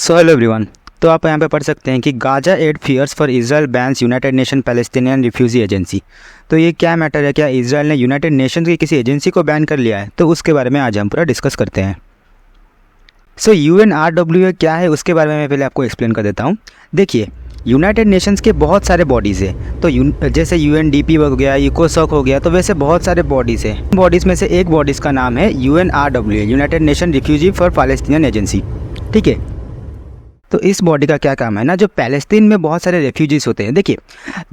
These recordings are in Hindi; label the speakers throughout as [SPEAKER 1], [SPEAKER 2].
[SPEAKER 1] So hello everyone. तो आप यहाँ पे पढ़ सकते हैं कि Gaza aid fears for Israel bans United Nation Palestinian refugee agency. तो ये क्या मैटर है, क्या इजराइल ने यूनाइटेड नेशन की किसी एजेंसी को बैन कर लिया है? तो उसके बारे में आज हम पूरा डिस्कस करते हैं। सो UNRWA क्या है उसके बारे में मैं पहले आपको एक्सप्लेन कर देता हूँ। देखिए, यूनाइटेड नेशंस के बहुत सारे बॉडीज़ हैं। तो जैसे UNDP हो गया, इकोसॉक हो गया, तो वैसे बहुत सारे बॉडीज़ हैं। बॉडीज़ में से एक बॉडीज़ का नाम है UNRWA, United nation refugee for Palestinian agency. ठीक है, तो इस बॉडी का क्या काम है ना, जो पैलेस्तीन में बहुत सारे रेफ्यूजीज़ होते हैं। देखिए,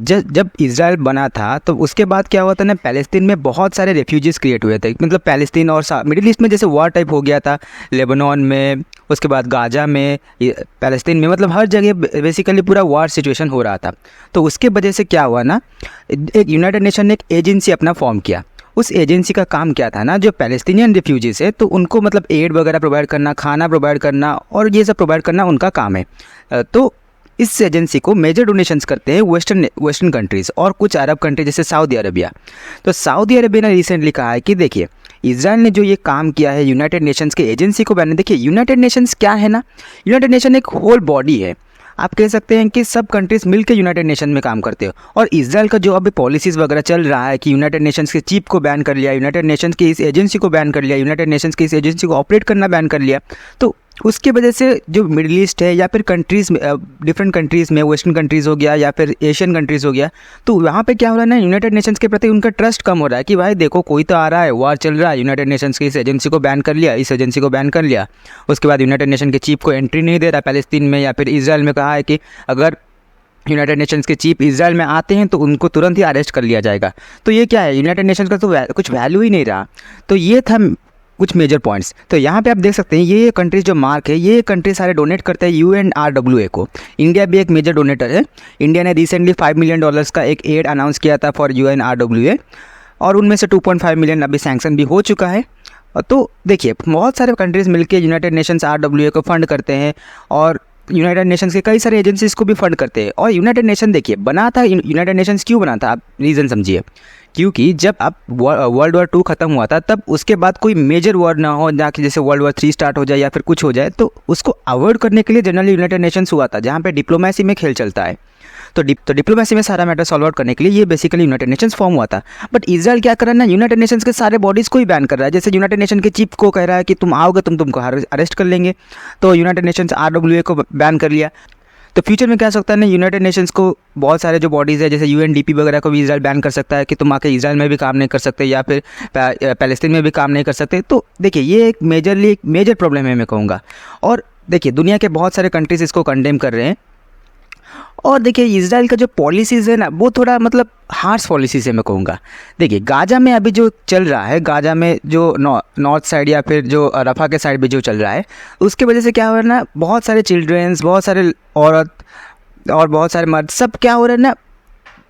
[SPEAKER 1] जब इजराइल बना था तो उसके बाद क्या हुआ था ना, पैलेस्तीन में बहुत सारे रेफ्यूजीज़ क्रिएट हुए थे। मतलब पैलेस्तीन और मिडिल ईस्ट में जैसे वॉर टाइप हो गया था, लेबनान में, उसके बाद गाजा में, पैलेस्तीन में, मतलब हर जगह बेसिकली पूरा वॉर सिचुएशन हो रहा था। तो उसके वजह से क्या हुआ ना, एक यूनाइटेड नेशन ने एक एजेंसी अपना फॉर्म किया। उस एजेंसी का काम क्या था ना, जो पैलेस्टीनियन रिफ्यूजीज़ है तो उनको मतलब एड वगैरह प्रोवाइड करना, खाना प्रोवाइड करना और ये सब प्रोवाइड करना उनका काम है। तो इस एजेंसी को मेजर डोनेशंस करते हैं वेस्टर्न कंट्रीज़ और कुछ अरब कंट्री जैसे सऊदी अरेबिया। तो सऊदी अरेबिया ने रिसेंटली कहा है कि देखिए, इजराइल ने जो ये काम किया है यूनाइटेड नेशंस के एजेंसी को बैन। देखिए, यूनाइटेड नेशंस क्या है ना, यूनाइटेड नेशन एक होल बॉडी है। आप कह सकते हैं कि सब कंट्रीज़ मिलकर यूनाइटेड नेशन में काम करते हो। और इजराइल का जो अभी पॉलिसीज़ वगैरह चल रहा है कि यूनाइटेड नेशंस के चीफ को बैन कर लिया, यूनाइटेड नेशंस की इस एजेंसी को बैन कर लिया, यूनाइटेड नेशंस की इस एजेंसी को ऑपरेट करना बैन कर लिया, तो उसकी वजह से जो मिडिल ईस्ट है या फिर कंट्रीज़ में, डिफरेंट कंट्रीज़ में, वेस्टर्न कंट्रीज़ हो गया या फिर एशियन कंट्रीज़ हो गया, तो वहाँ पे क्या हो रहा है ना, यूनाइटेड नेशंस के प्रति उनका ट्रस्ट कम हो रहा है कि भाई देखो, कोई तो आ रहा है, वॉर चल रहा है, यूनाइटेड नेशंस की इस एजेंसी को बैन कर लिया, इस एजेंसी को बैन कर लिया, उसके बाद यूनाइटेड नेशन के चीफ को एंट्री नहीं दे रहा पैलेस्तीन में या फिर इजराइल में। कहा है कि अगर यूनाइटेड नेशंस के चीफ इजराइल में आते हैं तो उनको तुरंत ही अरेस्ट कर लिया जाएगा। तो ये क्या है, यूनाइटेड नेशंस का तो कुछ वैल्यू ही नहीं रहा। तो ये था कुछ मेजर पॉइंट्स। तो यहाँ पे आप देख सकते हैं ये कंट्रीज जो मार्क है, ये कंट्री सारे डोनेट करते हैं UNRWA को। इंडिया भी एक मेजर डोनेटर है। इंडिया ने रिसेंटली $5 मिलियन का एक एड अनाउंस किया था फॉर UNRWA और उनमें से 2.5 मिलियन अभी सैंक्शन भी हो चुका है। तो देखिए, बहुत सारे कंट्रीज़ मिलकर यूनाइटेड नेशंस RWA को फंड करते हैं और यूनाइटेड नेशंस के कई सारे एजेंसीज़ को भी फंड करते हैं। और यूनाइटेड नेशन देखिए बना था, यूनाइटेड नेशंस क्यों बना था, आप रीज़न समझिए। क्योंकि जब अब वर्ल्ड वॉर 2 ख़त्म हुआ था, तब उसके बाद कोई मेजर वॉर ना हो, ना कि जैसे वर्ल्ड वॉर 3 स्टार्ट हो जाए या फिर कुछ हो जाए, तो उसको अवॉइड करने के लिए जनरली यूनाइटेड नेशंस हुआ था, जहाँ पे डिप्लोमेसी में खेल चलता है। तो डिप्लोमेसी में सारा मैटर सॉल्व आउट करने के लिए ये बेसिकली यूनाइटेड नेशंस फॉर्म हुआ था। बट इजराइल क्या कर रहा है ना, यूनाइटेड नेशंस के सारे बॉडीज़ को ही बैन कर रहा है। जैसे यूनाइटेड नेशन के चीफ को कह रहा है कि तुम आओगे, तुमको अरेस्ट कर लेंगे, तो यूनाइटेड नेशंस RWA को बैन कर लिया। तो फ्यूचर में क्या हो सकता है ना, यूनाइटेड नेशंस को बहुत सारे जो बॉडीज़ है जैसे UNDP वगैरह को भी इजराइल बैन कर सकता है कि तुम आके इजराइल में भी काम नहीं कर सकते या फिर पैलेस्तीन में भी काम नहीं कर सकते। तो देखिए, ये एक मेजर प्रॉब्लम है मैं कहूँगा। और देखिए, दुनिया के बहुत सारे कंट्रीज़ इसको कंडेम कर रहे हैं। और देखिए, इजराइल का जो पॉलिसीज़ है ना, वो थोड़ा मतलब हार्श पॉलिसीज़ है मैं कहूँगा। देखिए, गाजा में अभी जो चल रहा है, गाजा में जो नॉर्थ साइड या फिर जो रफा के साइड भी जो चल रहा है, उसकी वजह से क्या हो रहा है ना, बहुत सारे चिल्ड्रंस, बहुत सारे औरत और बहुत सारे मर्द, सब क्या हो रहा है ना,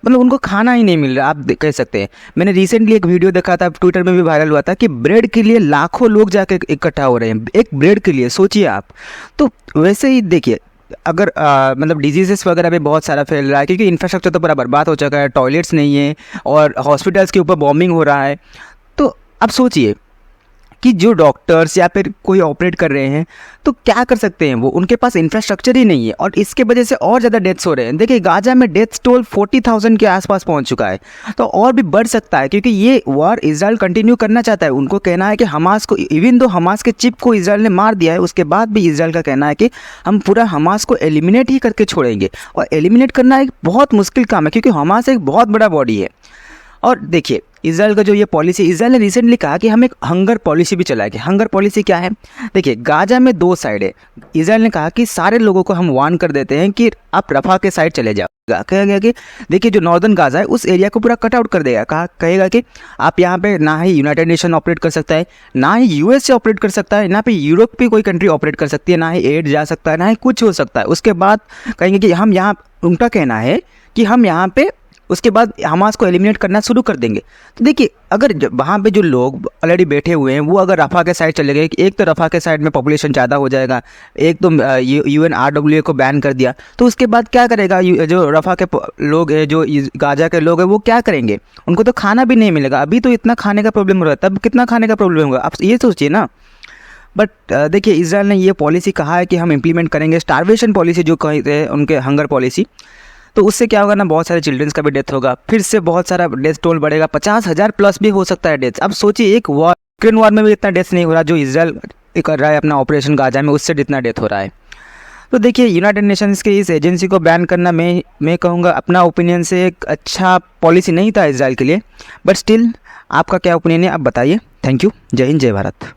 [SPEAKER 1] मतलब उनको खाना ही नहीं मिल रहा, आप कह सकते हैं। मैंने रिसेंटली एक वीडियो देखा था, ट्विटर में भी वायरल हुआ था कि ब्रेड के लिए लाखों लोग जाके इकट्ठा हो रहे हैं एक ब्रेड के लिए, सोचिए आप। तो वैसे ही देखिए, अगर मतलब डिजीज़ेस वगैरह भी बहुत सारा फैल रहा है क्योंकि इंफ्रास्ट्रक्चर तो पूरा बर्बाद हो चुका है, टॉयलेट्स नहीं है और हॉस्पिटल्स के ऊपर बॉम्बिंग हो रहा है। तो अब सोचिए कि जो डॉक्टर्स या फिर कोई ऑपरेट कर रहे हैं तो क्या कर सकते हैं वो, उनके पास इंफ्रास्ट्रक्चर ही नहीं है और इसके वजह से और ज़्यादा डेथ्स हो रहे हैं। देखिए, गाजा में डेथ टोल 40,000 के आसपास पहुंच चुका है, तो और भी बढ़ सकता है क्योंकि ये वॉर इजराइल कंटिन्यू करना चाहता है। उनको कहना है कि हमास को, इवन दो हमास के चिप को इजराइल ने मार दिया है, उसके बाद भी इजराइल का कहना है कि हम पूरा हमास को एलिमिनेट ही करके छोड़ेंगे। और एलिमिनेट करना एक बहुत मुश्किल काम है क्योंकि हमास एक बहुत बड़ा बॉडी है। और देखिए, इजराइल का जो ये पॉलिसी, इजराइल ने रिसेंटली कहा कि हम एक हंगर पॉलिसी भी चलाएंगे। हंगर पॉलिसी क्या है? देखिए, गाजा में 2 साइड है। इजराइल ने कहा कि सारे लोगों को हम वार्न कर देते हैं कि आप रफा के साइड चले जाओ। कहा गया कि देखिए, जो नॉर्दर्न गाजा है उस एरिया को पूरा कट आउट कर देगा। कहेगा कि आप यहाँ पे ना ही यूनाइटेड नेशन ऑपरेट कर सकता है, ना ही US से ऑपरेट कर सकता है, ना पे यूरोप की कोई कंट्री ऑपरेट कर सकती है, ना ही एड जा सकता है, ना ही कुछ हो सकता है। उसके बाद कहेंगे कि हम यहाँ, उनका कहना है कि हम यहाँ पे उसके बाद हमास को एलिमिनेट करना शुरू कर देंगे। तो देखिए, अगर वहाँ पे जो लोग ऑलरेडी बैठे हुए हैं वो अगर रफा के साइड चले गए, एक तो रफा के साइड में पॉपुलेशन ज़्यादा हो जाएगा, एक तो UNRWA को बैन कर दिया, तो उसके बाद क्या करेगा जो रफा के लोग हैं, जो गाजा के लोग हैं, वो क्या करेंगे? उनको तो खाना भी नहीं मिलेगा। अभी तो इतना खाने का प्रॉब्लम हो रहा है, तब कितना खाने का प्रॉब्लम होगा, आप ये सोचिए ना। बट देखिए, इसराइल ने ये पॉलिसी कहा है कि हम इम्प्लीमेंट करेंगे स्टारवेशन पॉलिसी, जो कहते हैं उनके हंगर पॉलिसी। तो उससे क्या होगा ना, बहुत सारे चिल्ड्रंस का भी डेथ होगा, फिर से बहुत सारा डेथ टोल बढ़ेगा, 50,000 प्लस भी हो सकता है डेथ। अब सोचिए, एक वॉर, यूक्रेन वॉर में भी इतना डेथ नहीं हो रहा जो इसराइल कर रहा है अपना ऑपरेशन गाजा में, उससे जितना डेथ हो रहा है। तो देखिए, यूनाइटेड नेशंस के इस एजेंसी को बैन करना मैं कहूँगा अपना ओपिनियन से एक अच्छा पॉलिसी नहीं था इसराइल के लिए, बट स्टिल आपका क्या ओपिनियन है आप बताइए। Thank you. जय हिंद, जय भारत।